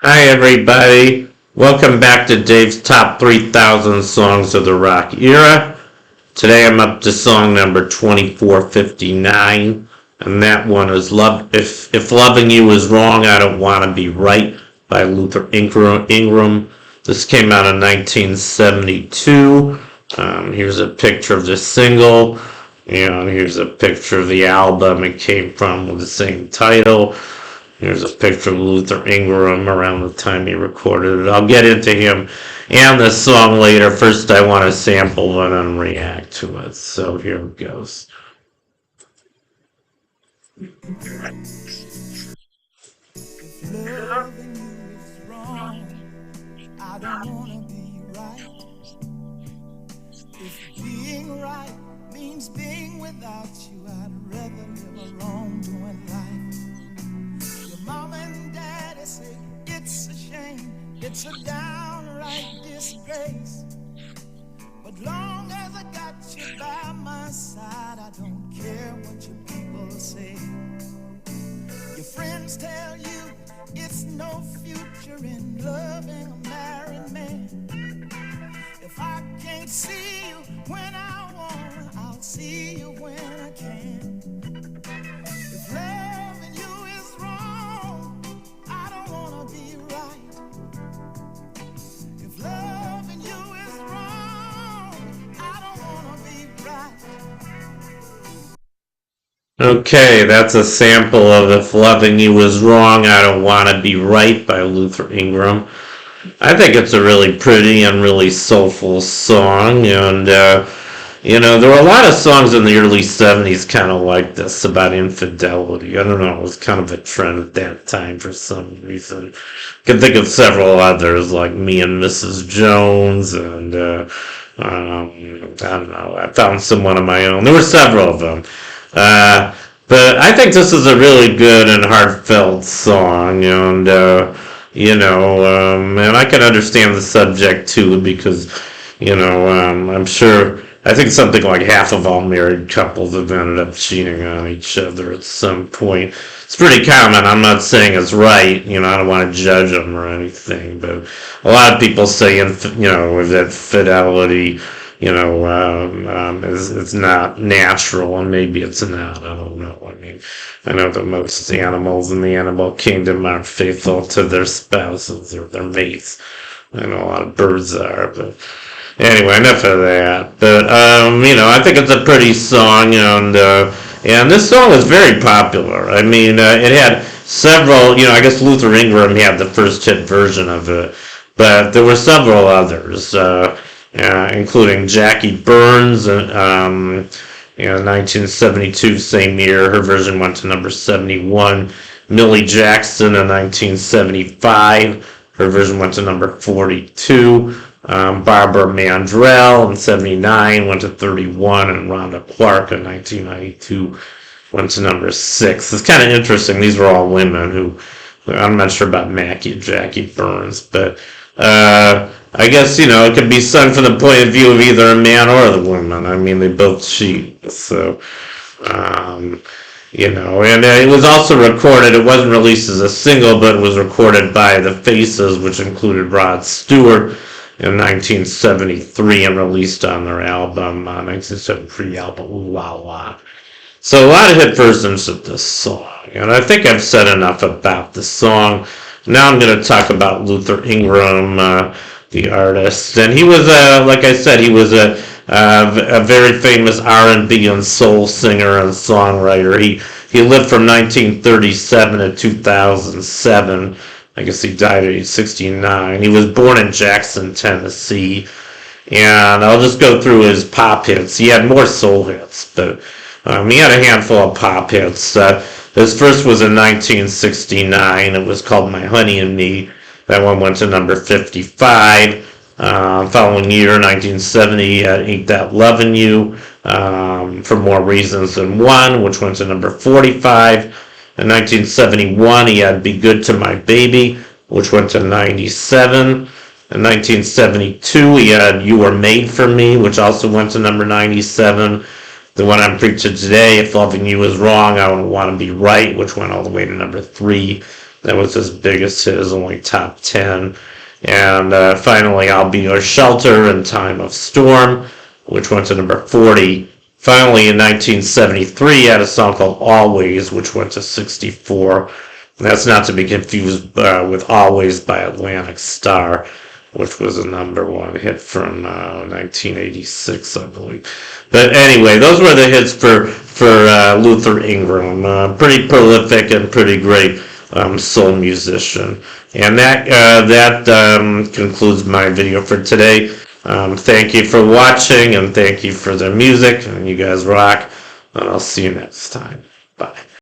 Hi everybody, welcome back to Dave's Top 3,000 Songs of the Rock Era. Today I'm up to song number 2459, and that one is If Loving You Is Wrong, I Don't Want to Be Right by Luther Ingram. This came out in 1972. Here's a picture of the single, and here's a picture of the album it came from with the same title. Here's a picture of Luther Ingram around the time he recorded it. I'll get into him and this song later. First, I want to sample it and react to it. So here it goes. Loving you is wrong. I don't wanna be right. If being right means being without you, I'd rather live a wrongdoing life. Your mom and daddy say it's a shame, it's a downright disgrace. But long as I got you by my side, I don't care what your people say. Your friends tell you it's no future in loving a married man. If I can't see you when I want, I'll see you when I can. If loving you is wrong, I don't wanna be right. If loving you is wrong, I don't wanna be right. Okay, that's a sample of If Loving You Is Wrong, I Don't Want to Be Right by Luther Ingram. I think it's a really pretty and really soulful song, and there were a lot of songs in the early 70s kind of like this about infidelity. I don't know, it was kind of a trend at that time for some reason. I can think of several others like Me and Mrs. Jones, and I don't know, I found someone of my own. There were several of them. But I think this is a really good and heartfelt song, and and I can understand the subject too because, I'm sure, I think something like half of all married couples have ended up cheating on each other at some point. It's pretty common. I'm not saying it's right. I don't want to judge them or anything, but a lot of people say, that fidelity, it's not natural, and maybe it's not. I don't know. I mean, I know that most animals in the animal kingdom are faithful to their spouses or their mates. I know a lot of birds are, but anyway, enough of that. But I think it's a pretty song, and this song was very popular. I mean, it had several. I guess Luther Ingram had the first hit version of it, but there were several others. Including Jackie Burns in 1972, same year. Her version went to number 71. Millie Jackson in 1975. Her version went to number 42. Barbara Mandrell in 79 went to 31. And Rhonda Clark in 1992 went to number 6. It's kind of interesting. These were all women who, I'm not sure about Jackie Burns, but I guess, it could be sung from the point of view of either a man or the woman. I mean, they both cheat. So, and it was also recorded, it wasn't released as a single, but it was recorded by The Faces, which included Rod Stewart in 1973 and released on their album, 1973 album, Ooh La La. So a lot of hit versions of this song, and I think I've said enough about the song. Now I'm going to talk about Luther Ingram, the artist, and he was like I said, he was a very famous R&B and soul singer and songwriter. He lived from 1937 to 2007. I guess he died at age 69. He was born in Jackson, Tennessee, and I'll just go through his pop hits. He had more soul hits, but he had a handful of pop hits. His first was in 1969. It was called My Honey and Me. That one went to number 55. Following year, 1970, Ain't That Lovin' You, For More Reasons Than One, which went to number 45. In 1971, he had Be Good to My Baby, which went to 97. In 1972, he had You Were Made for Me, which also went to number 97. The one I'm preaching today, If Loving You Is Wrong, I Don't Want to Be Right, which went all the way to number 3. That was his biggest hit, his only top 10. And finally, I'll Be Your Shelter in Time of Storm, which went to number 40. Finally, in 1973, he had a song called Always, which went to 64. And that's not to be confused with Always by Atlantic Starr, which was a number one hit from 1986, I believe. But anyway, those were the hits for Luther Ingram. Pretty prolific and pretty great soul musician. And that concludes my video for today. Thank you for watching, and thank you for the music, and you guys rock. And I'll see you next time. Bye.